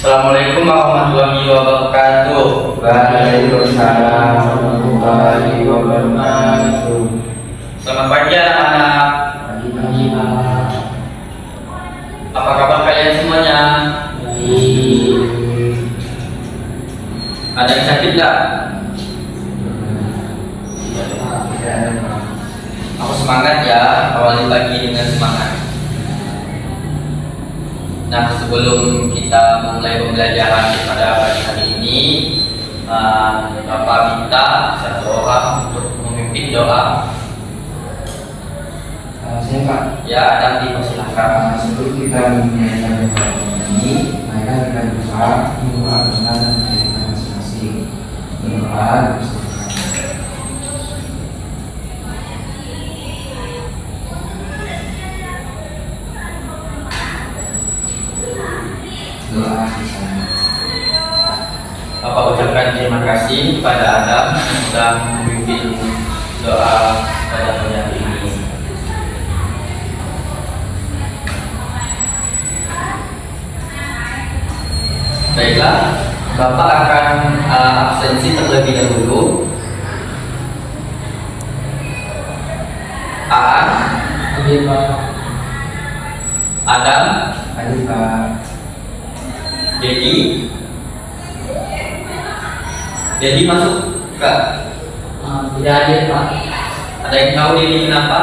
Assalamualaikum warahmatullahi wabarakatuh. Waalaikumsalam warahmatullahi wabarakatuh. Selamat pagi anak-anak. Pagi-pagi Pak. Apa kabar kalian semuanya? Baik. Ada yang sakit nggak? Tidak ada Pak. Aku semangat ya, awali pagi dengan semangat. Nah, sebelum kita memulai pembelajaran pada pagi hari ini, Bapak minta satu orang untuk memimpin doa. Saya Pak. Ya, Adam dipersilahkan. Sebelum kita memulai pembelajaran ini, mari kita berdoa bersama dan kita masing-masing. Berdoa bersama. Doa bersama. Bapak ucapkan terima kasih kepada Adam yang sudah memimpin doa pada pagi hari ini. Baiklah, Bapak akan absensi terlebih dahulu. Aan, Oke Pak. Adam, Tadi Pak. Dedi. Dedi masuk ke? Tidak hadir Pak. Ada yang tahu Dedi kenapa?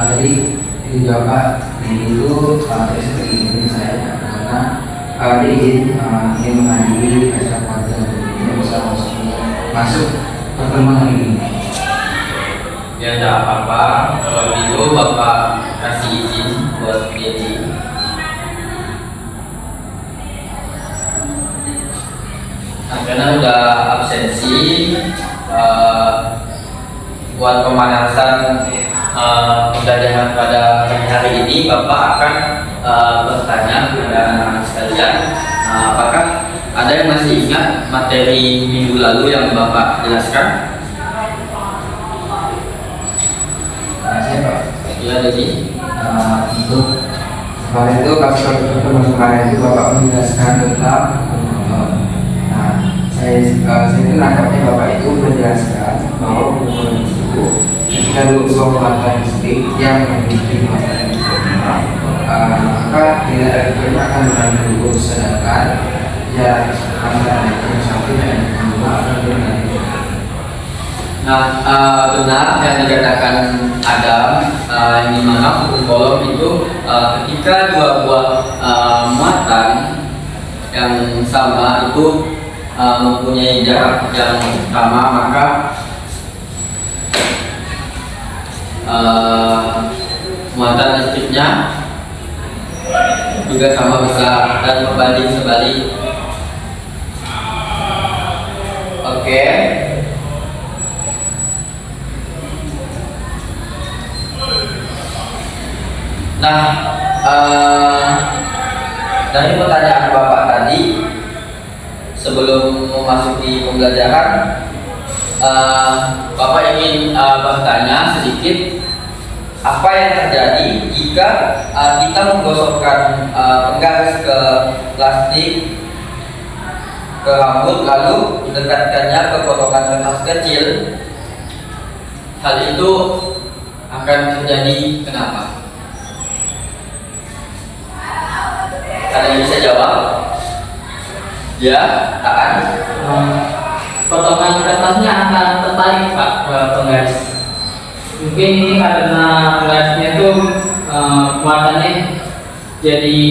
Tadi juga Pak, itu saya seperti ini saya karena dia ingin menghadiri acara keluarga ini bisa masuk pertemuan hari ini. Ya tidak apa-apa. Kalau begitu Bapak kasih izin buat Dedi. Nah, karena udah absensi, buat pemanasan pembelajaran pada pagi hari ini, Bapak akan bertanya kepada anak-anak sekalian, apakah ada yang masih ingat materi minggu lalu yang Bapak jelaskan? Saya Pak. Ya, jadi Untuk kemarin itu pertemuan kemarin itu Bapak menjelaskan tentang saya itu nangkapnya Bapak itu menjelaskan bahwa hubungan itu ketika dua muatan listrik yang memiliki muatan listrik maka tidak ada yang akan mengandung sedangkan ya antara yang satu dan yang kedua akan mengandung. Nah, benar yang dikatakan Adam, di mana hukum Coulomb itu ketika dua buah muatan yang sama itu mempunyai jarak yang sama, maka muatan listriknya juga sama besar dan berbanding sebalik. Oke. Nah, dari pertanyaan Bapak tadi, sebelum memasuki pembelajaran, Bapak ingin bertanya sedikit, apa yang terjadi jika kita menggosokkan penggaris ke plastik, ke rambut, lalu mendekatkannya ke potongan kertas kecil? Hal itu akan terjadi kenapa? Ada yang bisa jawab? Ya, Taan. Potongan kertasnya akan tertarik Pak ke penggaris. Mungkin ini karena penggarisnya itu muatannya jadi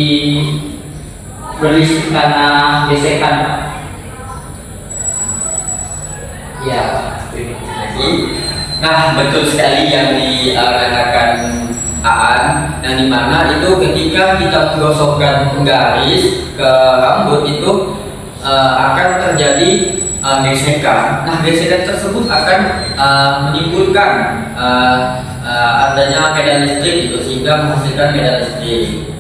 berisi karena gesekan Pak. Ya, lagi. Nah, betul sekali yang dikatakan Aan, yang dimana itu ketika kita menggosokkan penggaris ke rambut itu akan terjadi gesekan. Nah, gesekan tersebut akan menimbulkan adanya medan listrik itu, sehingga menghasilkan medan listrik.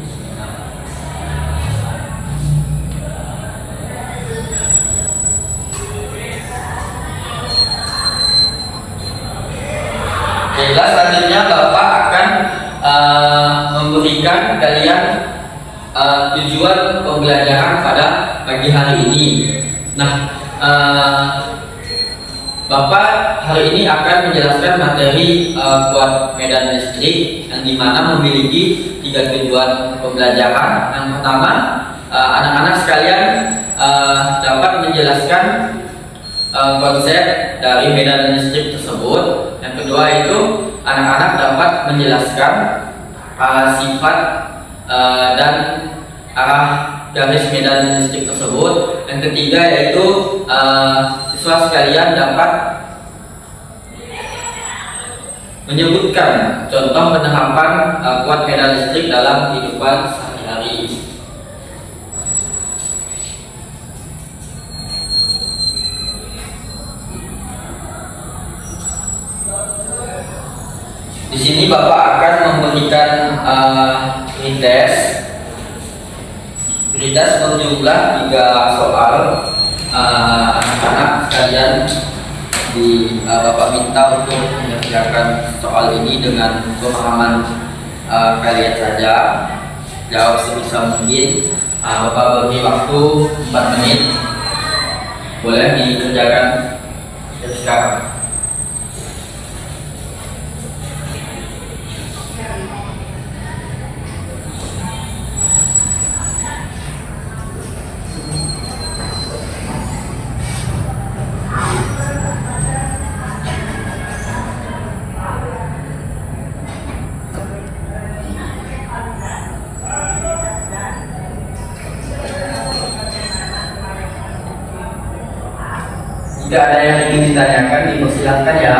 Jelas selanjutnya Bapak akan memberikan kalian tujuan pembelajaran pada pagi hari ini. Nah, Bapak hari ini akan menjelaskan materi kuat medan listrik yang dimana memiliki 3 tujuan pembelajaran. Yang pertama, anak-anak sekalian dapat menjelaskan konsep dari medan listrik tersebut. Yang kedua itu anak-anak dapat menjelaskan sifat dan arah garis medan listrik tersebut. Yang ketiga yaitu siswa sekalian dapat menyebutkan contoh penerapan kuat medan listrik dalam kehidupan sehari-hari. Di sini Bapak akan memberikan pretest berjumlah 3 soal. Anak-anak sekalian Bapak minta untuk mengerjakan soal ini dengan pemahaman kalian saja. Jawab sebisa mungkin. Bapak beri waktu 4 menit. Boleh dikerjakan sekarang. Jika ada yang ingin ditanyakan, dipersilahkan ya.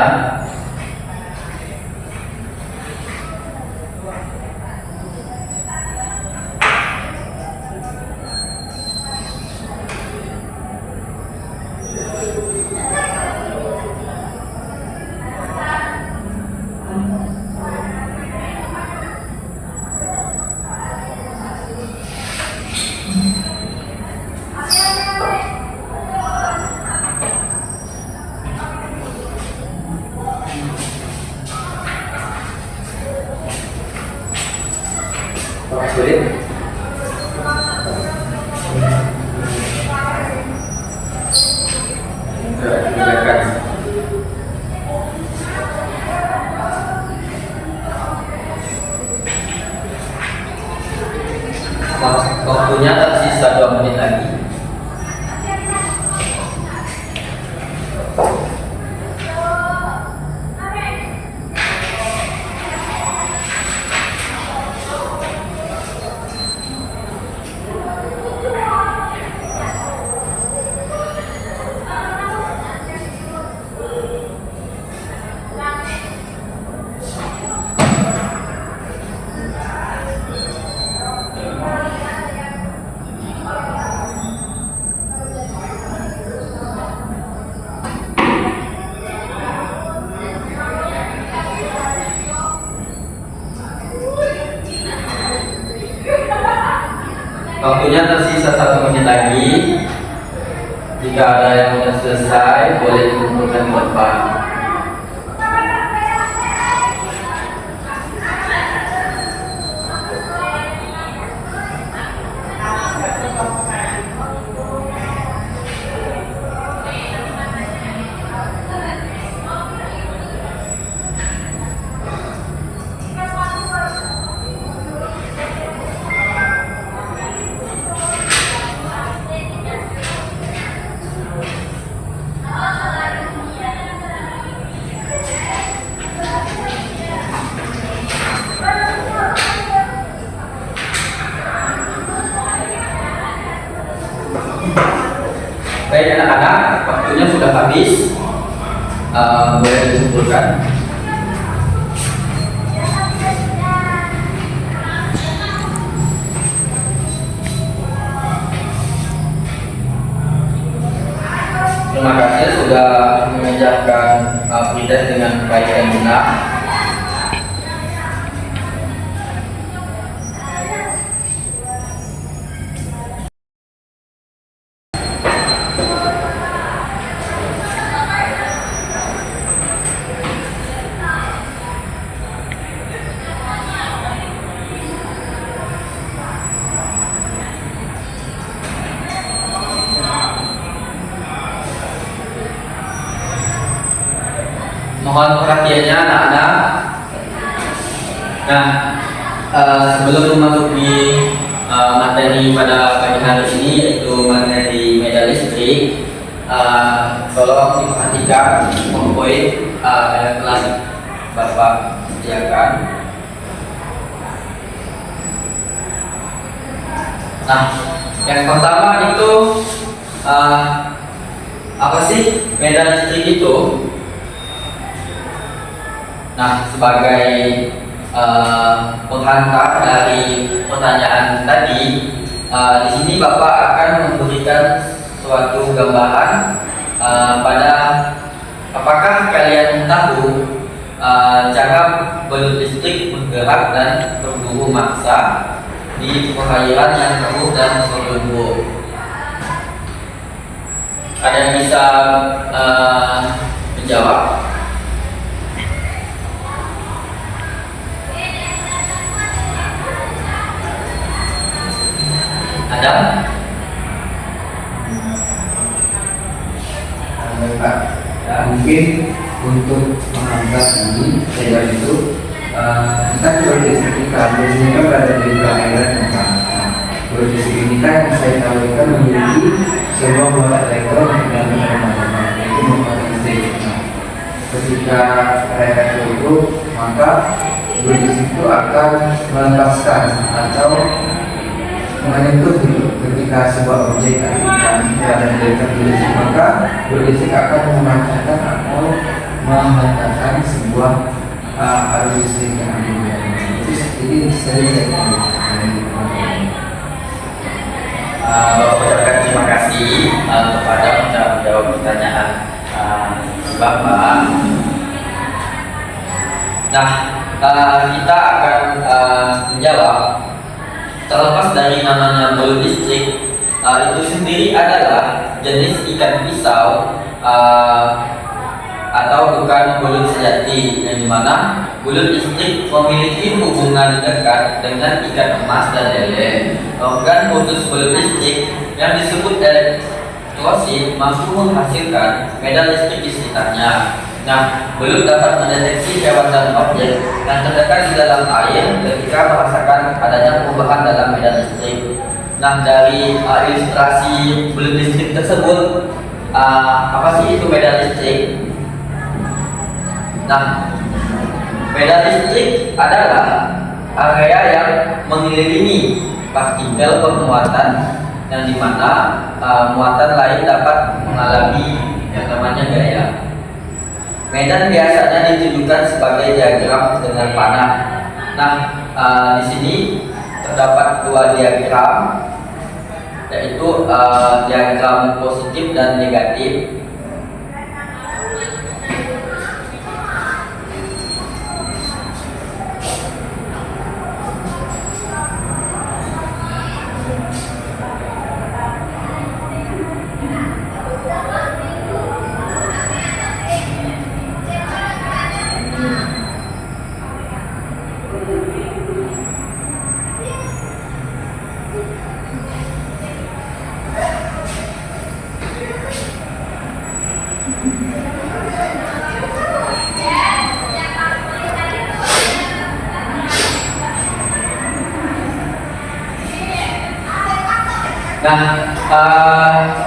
Sulit. Silakan. Waktunya tersisa 2 menit lagi. Waktunya tersisa 1 menit lagi. Jika ada yang sudah selesai, boleh dikumpulkan ke depan. Baik anak-anak, waktunya sudah habis. Boleh dikumpulkan. Terima kasih sudah mengerjakan pretest dengan baik dan benar. Mohon perhatiannya anak-anak. Nah, sebelum memasuki materi pada pagi hari ini, yaitu materi medan listrik, tolong diperhatikan poin yang telah Bapak sediakan. Nah, yang pertama itu apa sih medan listrik itu? Nah, sebagai penghantar dari pertanyaan tadi, di sini Bapak akan memberikan suatu gambaran pada apakah kalian tahu cara balut listrik bergerak dan berburu maksa di perairan yang keruh dan berlumpur. Ada yang bisa menjawab? Ada? Pak, mungkin untuk mengangkat ini saya itu kita produksi biasanya kan berada di perairan yang produksi ini kan saya tahu kan memiliki sebuah muatan elektron yang tidak yaitu muatan listrik. Ketika mereka itu maka produksi itu akan melepaskan atau menyentuh ketika sebuah objek akan berada di listrik, maka listrik akan memancarkan atau menghantarkan sebuah arus listrik yang ada. Jadi saya Bapak ucapkan terima kasih kepada menjawab pertanyaan Bapak. Nah, kita akan menjawab. Terlepas dari namanya balut listrik, itu sendiri adalah jenis ikan pisau atau bukan balut sejati, yang dimana balut listrik memiliki hubungan dekat dengan ikan emas dan lele. Organ putus balut listrik yang disebut elektrosit mampu menghasilkan medan listrik di sekitarnya. Nah, balut dapat mendeteksi hewan dan objek yang terdekat di dalam air ketika merasakan adanya perubahan dalam medan listrik. Nah, dari ilustrasi balut listrik tersebut, apa sih itu medan listrik? Nah, medan listrik adalah area yang mengelilingi partikel bermuatan yang dimana muatan lain dapat mengalami yang namanya gaya. Medan biasanya ditunjukkan sebagai diagram dengan panah. Nah, di sini terdapat dua diagram, yaitu diagram positif dan negatif. Nah,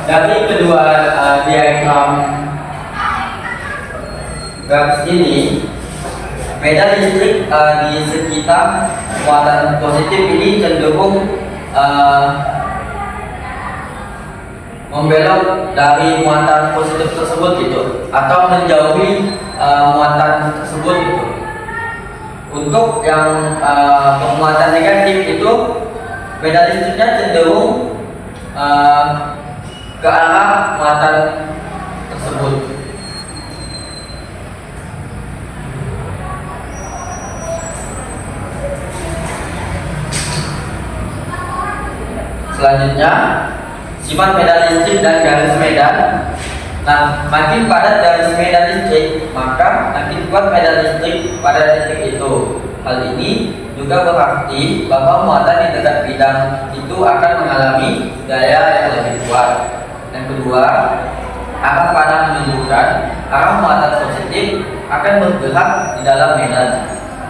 dari kedua diagram garis ini, medan listrik di sekitar muatan positif ini cenderung membelok dari muatan positif tersebut gitu, atau menjauhi muatan tersebut gitu. Untuk yang pemuatan negatif itu, medan listriknya cenderung ke arah muatan tersebut. Selanjutnya, sifat medan listrik dan garis medan. Nah, makin padat garis medan listrik, maka makin kuat medan listrik pada titik itu. Hal ini juga berarti bahwa muatan di dekat bidang itu akan mengalami gaya yang lebih kuat. Yang kedua, arah panah menunjukkan arah muatan positif akan bergerak di dalam medan.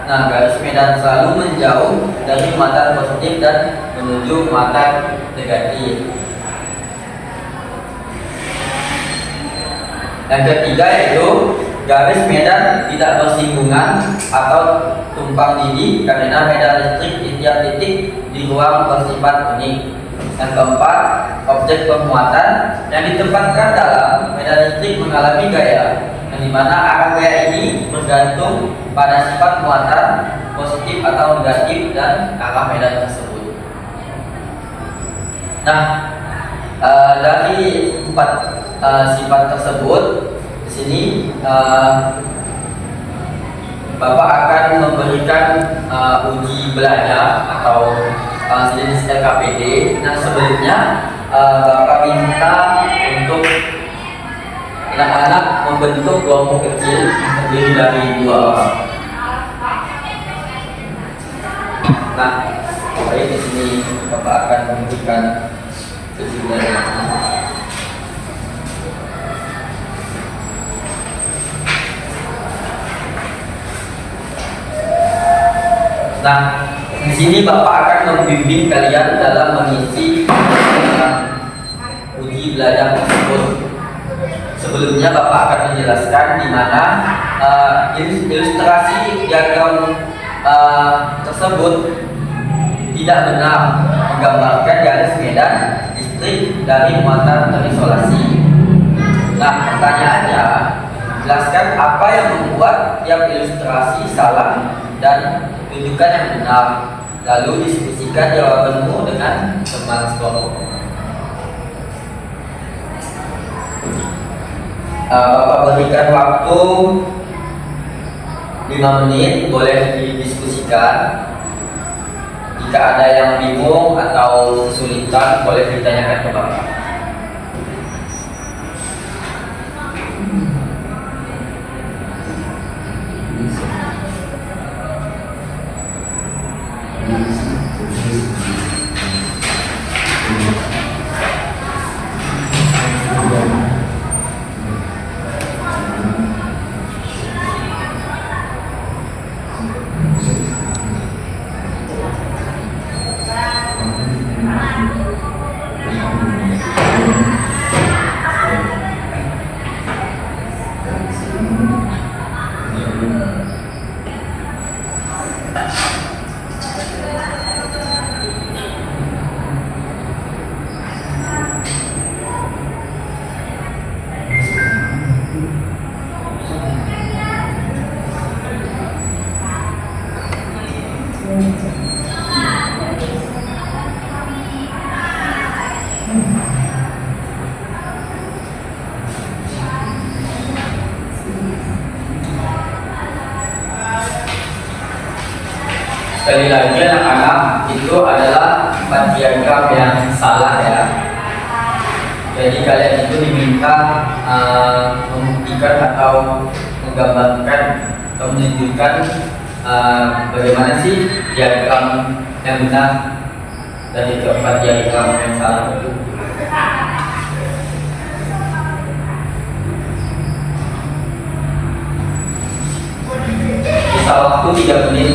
Nah, garis medan selalu menjauh dari muatan positif dan menuju muatan negatif. Yang ketiga yaitu garis medan tidak bersinggungan atau tumpang tindih karena medan listrik di tiap titik di ruang bersifat unik. Yang keempat, objek pemuatan yang ditempatkan dalam medan listrik mengalami gaya, yang dimana arah gaya ini bergantung pada sifat muatan positif atau negatif dan arah medan tersebut. Nah, dari empat sifat tersebut, di sini Bapak akan memberikan uji belajar atau sejenis LKPD. Nah, sebelumnya Bapak minta untuk anak-anak membentuk kelompok kecil terdiri dari 2 orang. Nah, baik, di sini Bapak akan memberikan uji belajar. Nah, di sini Bapak akan membimbing kalian dalam mengisi uji belajar tersebut. Sebelumnya Bapak akan menjelaskan di mana ilustrasi diagram tersebut tidak benar menggambarkan garis medan listrik dari muatan terisolasi. Nah, pertanyaannya, jelaskan apa yang membuat tiap ilustrasi salah dan tunjukkan yang benar, lalu diskusikan jawabanmu dengan teman sekelompok. Bapak berikan waktu 5 menit, boleh didiskusikan. Jika ada yang bingung atau kesulitan, boleh ditanyakan ke Bapak. Sekali lagi anak-anak, itu adalah 4 diagram yang salah ya. Jadi kalian itu diminta membuktikan atau menggambarkan atau menunjukkan bagaimana sih diagram yang benar dari keempat diagram yang salah itu. Sisa waktu 3 menit.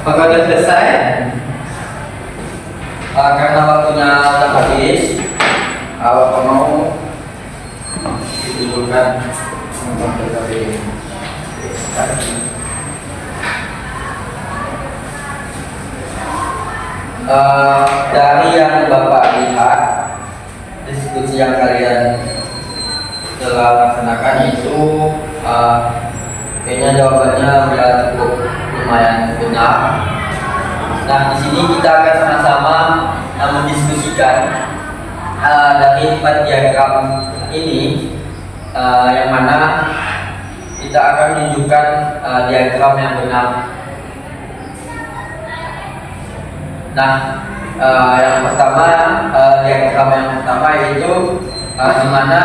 Apakah sudah selesai? Karena waktunya sudah habis, apa mau dikumpulkan untuk PKB? Dari yang Bapak lihat, diskusi yang kalian telah laksanakan itu kayaknya jawabannya sudah cukup lumayan benar. Nah, di sini kita akan sama-sama mendiskusikan dari 4 diagram ini, yang mana kita akan menunjukkan diagram yang benar. Nah, yang pertama, diagram yang pertama yaitu di mana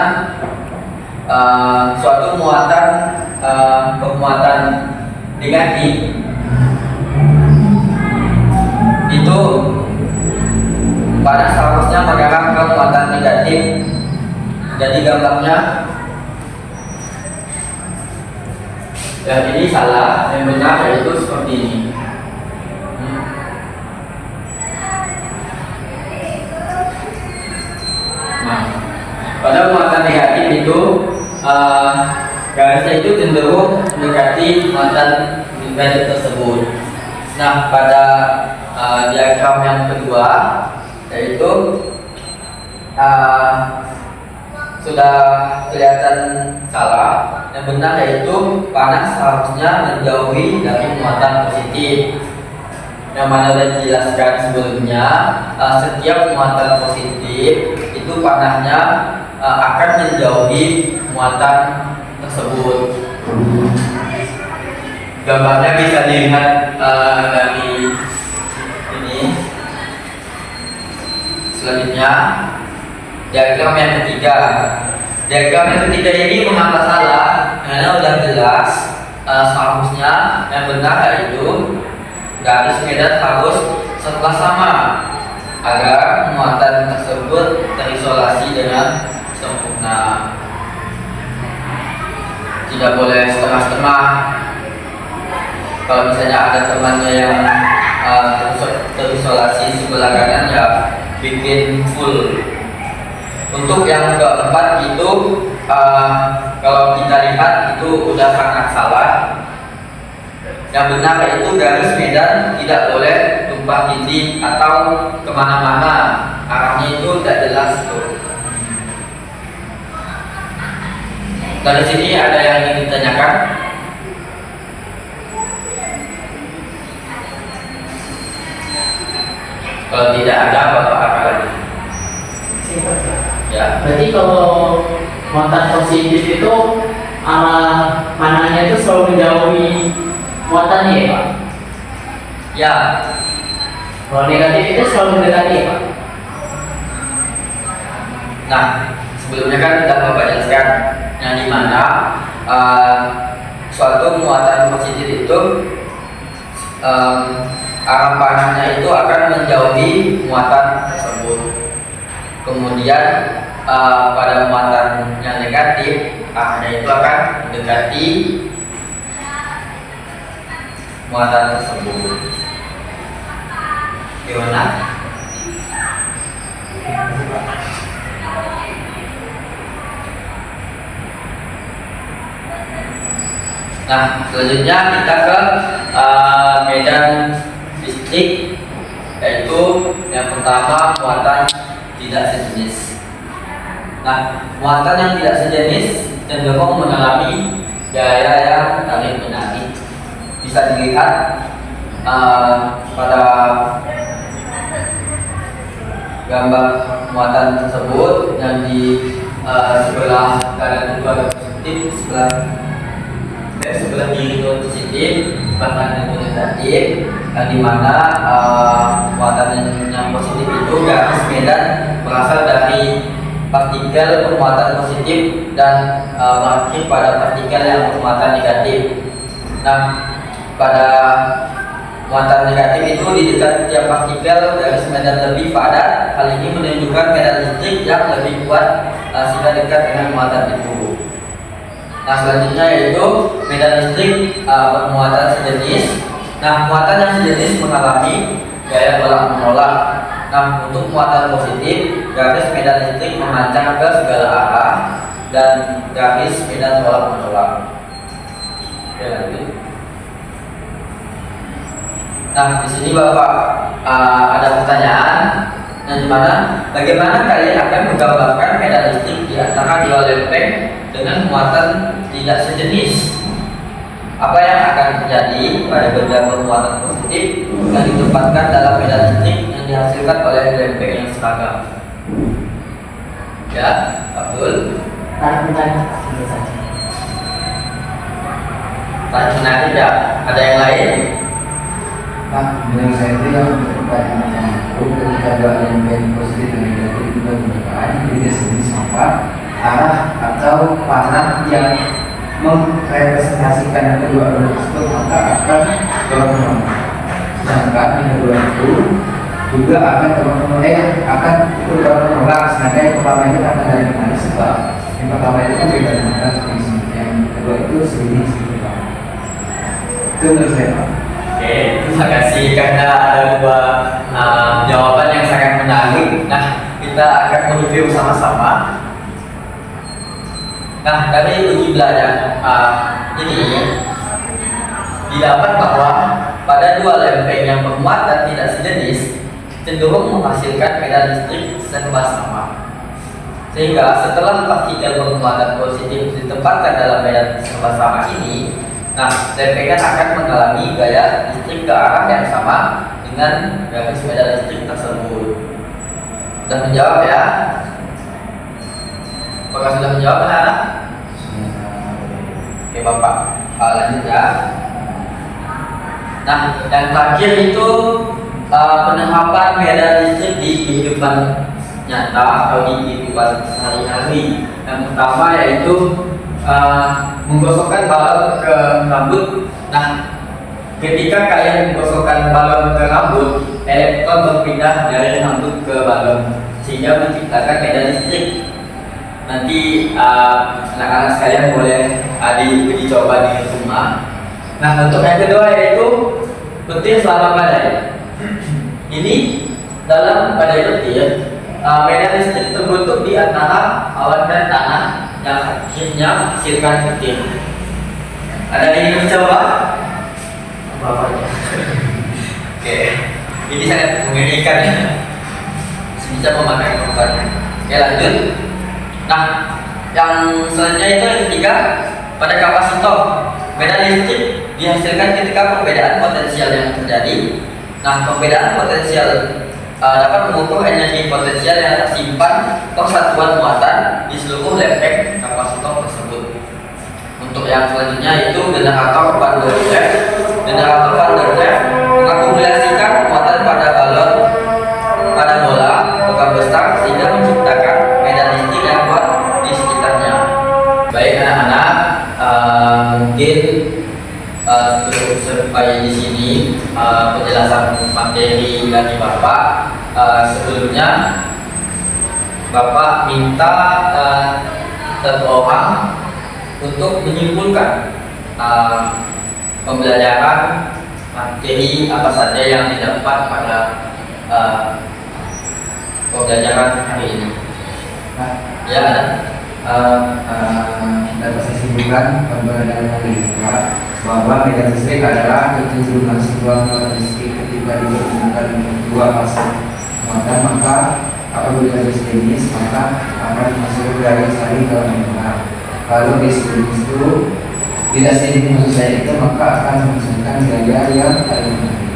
suatu muatan bermuatan negatif itu pada seharusnya mengarah ke muatan negatif. Jadi gambarnya dan ini salah, yang benar yaitu seperti ini. Nah, pada muatan negatif itu garisnya itu cenderung mendekati muatan negatif tersebut. Nah, pada diagram yang kedua yaitu sudah kelihatan salah. Yang benar yaitu panas seharusnya menjauhi dari muatan positif. Yang mana sudah dijelaskan sebelumnya, setiap muatan positif itu panasnya akan menjauhi muatan tersebut. Gambarnya bisa dilihat dari ini. Selanjutnya diagram yang ketiga. Diagram yang ketiga ini mengapa salah? Karena sudah jelas seharusnya yang benar yaitu garis medan harus setelah sama agar muatan tersebut terisolasi dengan sempurna. Tidak boleh setengah-setengah. Kalau misalnya ada temannya yang terisolasi sebelah kanan, ya bikin full. Untuk yang keempat itu kalau kita lihat itu udah sangat salah. Yang benar yaitu garis medan tidak boleh tumpah tindih atau kemana-mana, arahnya itu tidak jelas itu. Dari sini ada yang ingin ditanyakan? Kalau tidak ada, Bapak apa lagi? Ya. Berarti kalau muatan positif itu arah panahnya itu selalu menjauhi muatannya ya Pak? Ya. Kalau negatif itu selalu mendekati ya Pak? Nah, sebelumnya kan sudah Bapak jelaskan yang dimana suatu muatan positif itu arah panahnya itu akan menjauhi muatan tersebut. Kemudian pada muatan yang negatif, arahnya itu akan mendekati muatan tersebut. Gimana? Nah, selanjutnya kita ke medan listrik, yaitu yang pertama muatan tidak sejenis. Nah, muatan yang tidak sejenis cenderung mengalami gaya yang tarik menarik. Bisa dilihat pada gambar muatan tersebut yang di sebelah kanan itu ada positif, sebelah kiri itu positif, sebelah kanan itu negatif. Yang dimana muatan yang positif itu garis medan berasal dari partikel bermuatan positif dan berakhir pada partikel yang bermuatan negatif. Nah, pada muatan negatif itu di dekat tiap partikel garis medan lebih padat. Hal ini menunjukkan medan listrik yang lebih kuat sehingga dekat dengan muatan itu. Nah, selanjutnya yaitu medan listrik bermuatan sejenis. Nah, muatan yang sejenis mengalami gaya tolak menolak. Nah, untuk muatan positif, garis medan listrik memanjang ke segala arah dan garis medan tolak menolak. Oke, lanjut. Nah, di sini Bapak ada pertanyaan yang dimana bagaimana kalian akan menggambarkan medan listrik di antara dua lempeng dengan muatan tidak sejenis? Apa yang akan terjadi pada benda bermuatan positif yang ditempatkan dalam medan listrik yang dihasilkan oleh lempeng yang seragam? Ya, Abdul. Tarik saja. Tarik menarik ya. Ada yang lain? Nah, menurut saya itu yang pertanyaan itu ketika ada lempeng positif dan negatif itu berbenturan tidak sejenis, maka arah atau panah yang merepresentasikan kedua benda tersebut maka akan berlawanan. Sedangkan yang kedua itu juga akan akan berlawanan. Sedangkan yang pertama itu akan dari mana? Sebab yang pertama itu kan beda dengan yang kedua itu sejenis. Itu menurut saya, Pak. Oke, terima kasih karena ada dua jawaban yang sangat menarik. Nah, kita akan mereview sama-sama. Nah, dari uji belajar ini didapat bahwa pada dua lempeng yang bermuatan tidak sejenis cenderung menghasilkan medan listrik serba sama. Sehingga setelah partikel bermuatan positif ditempatkan dalam medan serba sama ini, nah, lempengan akan mengalami gaya listrik ke arah yang sama dengan garis medan listrik tersebut. Sudah menjawab ya? Apakah sudah menjawab anak-anak? Oke Bapak, lanjut ya. Nah, yang terakhir itu penerapan medan listrik di kehidupan nyata atau di kehidupan sehari-hari. Yang pertama yaitu menggosokkan balon ke rambut. Nah, ketika kalian menggosokkan balon ke rambut, elektron berpindah dari rambut ke balon sehingga menciptakan medan listrik. Nanti anak-anak sekalian boleh diuji coba di rumah. Nah, untuk yang kedua yaitu petir selama badai. Ini dalam badai petir, medan listrik terbentuk di antara awan dan tanah yang akhirnya menghasilkan petir. Ada yang ingin mencoba? Apa aja? Oke, ini sangat mengerikan ya. Bisa memakai komputernya. Oke, lanjut. Nah, yang selanjutnya itu yang ketiga, pada kapasitor medan listrik dihasilkan ketika perbedaan potensial yang terjadi. Nah, perbedaan potensial dapat mengukur energi potensial yang tersimpan per satuan muatan di seluruh lempeng kapasitor tersebut. Untuk yang selanjutnya itu generator Van der Graaf. Generator Van der Graaf mengakumulasikan muatan pada balon pada bola logam besar sehingga menciptakan medan listrik yang kuat di sekitarnya. Baik anak-anak, mungkin cukup sampai di sini penjelasan materi dari Bapak. Sebelumnya Bapak minta satu orang untuk menyimpulkan pembelajaran materi apa saja yang didapat pada pembelajaran hari ini. Ya, ada. Kita bisa simpulkan pembelajaran hari ini bahwa medan listrik adalah kecenderungan sebuah muatan listrik ketika digabungkan dengan dua fase muatan, maka apabila sejenis maka akan masuk dari saling dalam lingkaran. Kalau di sejenis itu tidak sejenis maksud saya itu maka akan menghasilkan gaya yang paling menarik.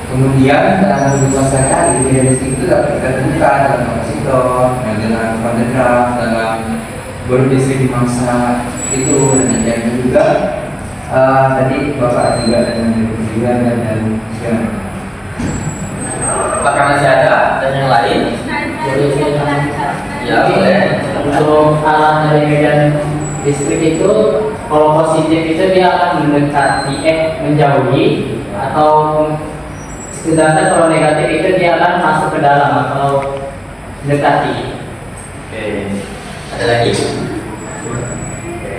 Kemudian dalam kehidupan sehari-hari medan listrik itu dapat kita temukan dalam kapasitor, dalam Van der Graaf, dalam balon listrik di mangsa itu, dan yang juga tadi Bapak juga ada yang dan segala. Apakah masih ada dan yang lain? Ya, boleh. Untuk arah dari medan listrik itu, kalau positif itu dia akan mendekati menjauhi, atau atau setidaknya kalau negatif itu dia akan masuk ke dalam atau mendekati. Oke, ada lagi? Oke.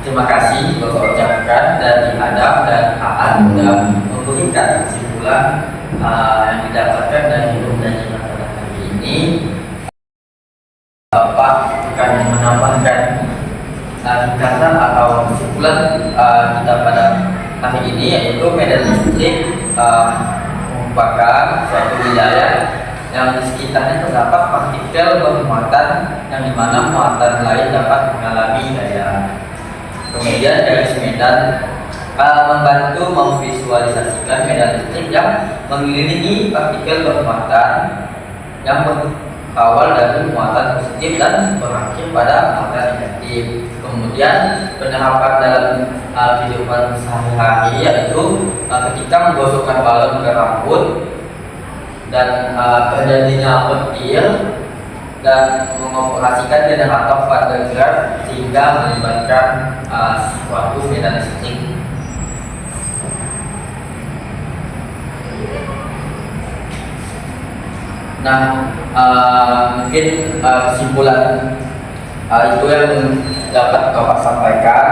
Terima kasih Bapak ucapkan dari Adam dan Aan sudah memberikan kesimpulan yang didapatkan dari pembelajaran pada hari ini. Bapak akan menambahkan ringkasan atau kesimpulan kita pada hari ini, yaitu medan listrik merupakan suatu wilayah yang di sekitarnya terdapat partikel bermuatan yang dimana muatan lain dapat mengalami gaya. Kemudian garis medan membantu memvisualisasikan medan listrik yang mengelilingi partikel bermuatan yang berawal dari muatan positif dan berakhir pada muatan negatif. Kemudian penerapan dalam kehidupan sehari-hari yaitu ketika menggosokkan balon ke rambut dan terjadinya petir dan mengoperasikan generator pada gear sehingga melibatkan suatu medan listrik. Nah, mungkin kesimpulan itu yang dapat Bapak sampaikan.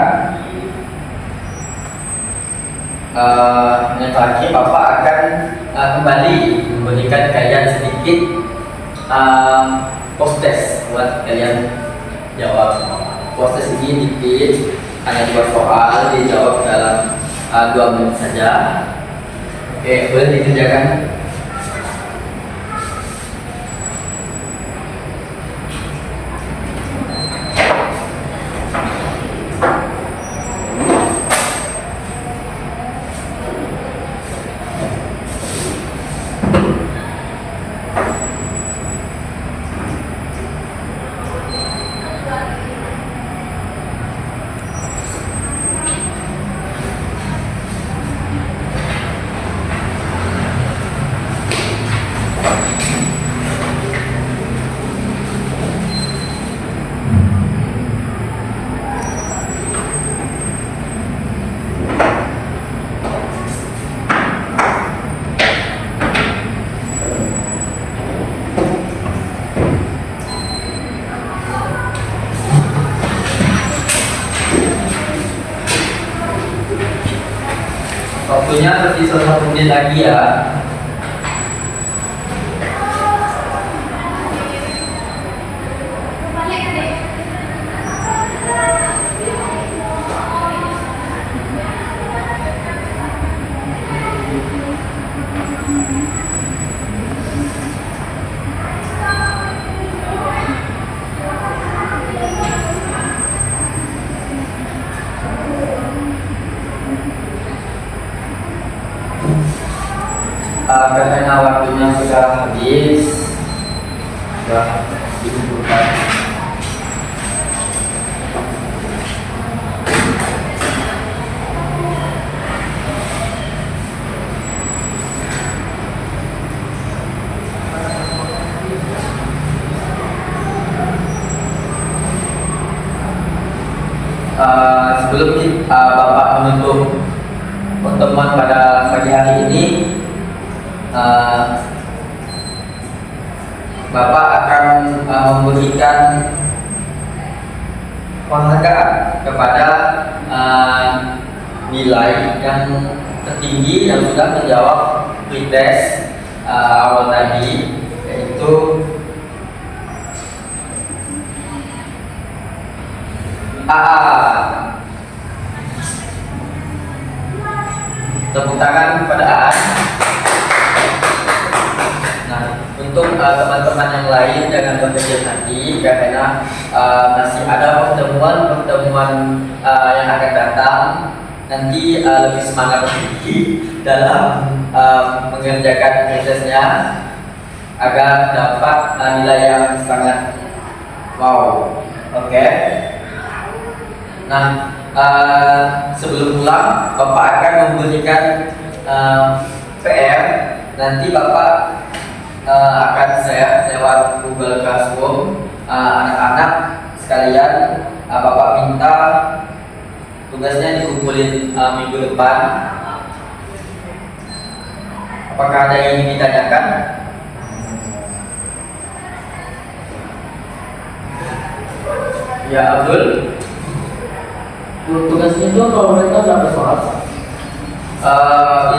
Yang terakhir, Bapak akan kembali memberikan kalian sedikit post-test buat kalian jawab. Post-test ini dikit, hanya 2 soal, dijawab dalam 2 menit saja. Oke, boleh dikerjakan. Waktunya tersisa 1 menit lagi ya. Karena waktunya sudah habis, sudah dikumpulkan. Sebelum Bapak menutup pertemuan pada pagi hari ini, Bapak akan memberikan penghargaan kepada nilai yang tertinggi yang sudah menjawab pretest awal tadi, yaitu AA. Tepuk tangan kepada AA. Nah, untuk teman-teman yang lain jangan berkecil hati karena masih ada pertemuan yang akan datang. Nanti lebih semangat lagi dalam mengerjakan prosesnya agar dapat nilai yang sangat wow. Oke. Nah, sebelum pulang Bapak akan memberikan PR. Nanti Bapak akan share lewat Google Classroom. Anak-anak sekalian, Bapak minta tugasnya dikumpulin minggu depan Apakah ada yang ingin ditanyakan? Ya, Abdul. Tugasnya itu kalau mereka berapa soal?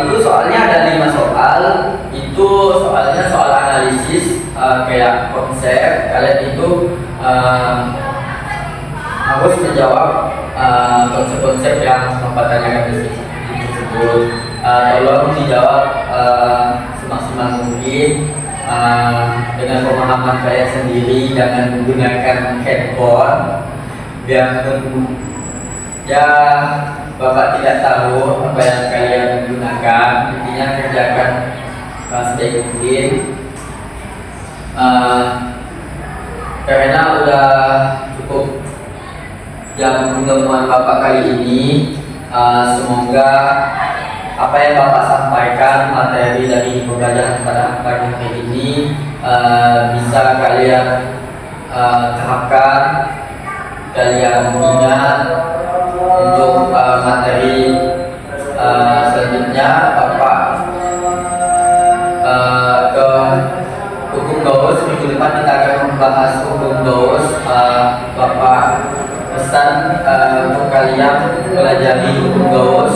Itu soalnya ada 5 soal. Itu soalnya soal analisis, kayak konsep. Kalian itu harus menjawab konsep-konsep yang mempertanyakan tersebut. Tolong dijawab semaksimal mungkin dengan pemahaman kalian sendiri, jangan menggunakan handphone biar ya Bapak tidak tahu apa yang kalian gunakan. Intinya kerjakan sebaik mungkin. Karena udah cukup jam pertemuan Bapak kali ini, semoga apa yang Bapak sampaikan, materi dari pembelajaran pada pagi hari ini bisa kalian terapkan, kalian ingat untuk materi selanjutnya. Bapak ke hukum Gauss. Minggu depan kita akan membahas hukum Gauss. Bapak pesan untuk kalian pelajari hukum Gauss,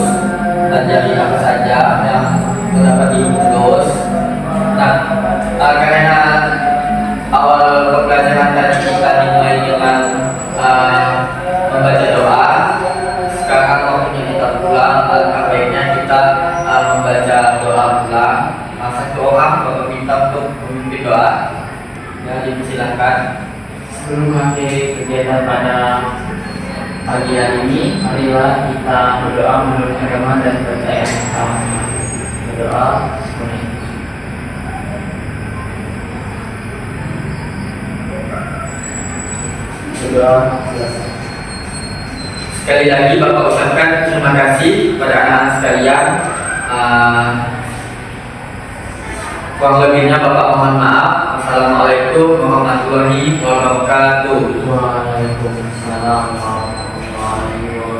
pelajari apa saja yang terdapat di hukum Gauss. Nah, karena awal pembelajaran tadi kita dimulai dengan membaca doa, sekarang waktunya kita pulang. Alangkah baiknya kita membaca doa pulang. Satu orang Bapak minta untuk memimpin doa. Ya, dipersilakan. Sebelum mengakhiri kegiatan pada pagi hari ini, marilah kita berdoa menurut agama dan kepercayaan Islam. Berdoa seperti ini. Berdoa selesai. Sekali lagi Bapak ucapkan terima kasih kepada anak-anak sekalian. Kurang lebihnya Bapak mohon maaf. Assalamualaikum warahmatullahi wabarakatuh. Waalaikumsalam warahmatullahi wabarakatuh.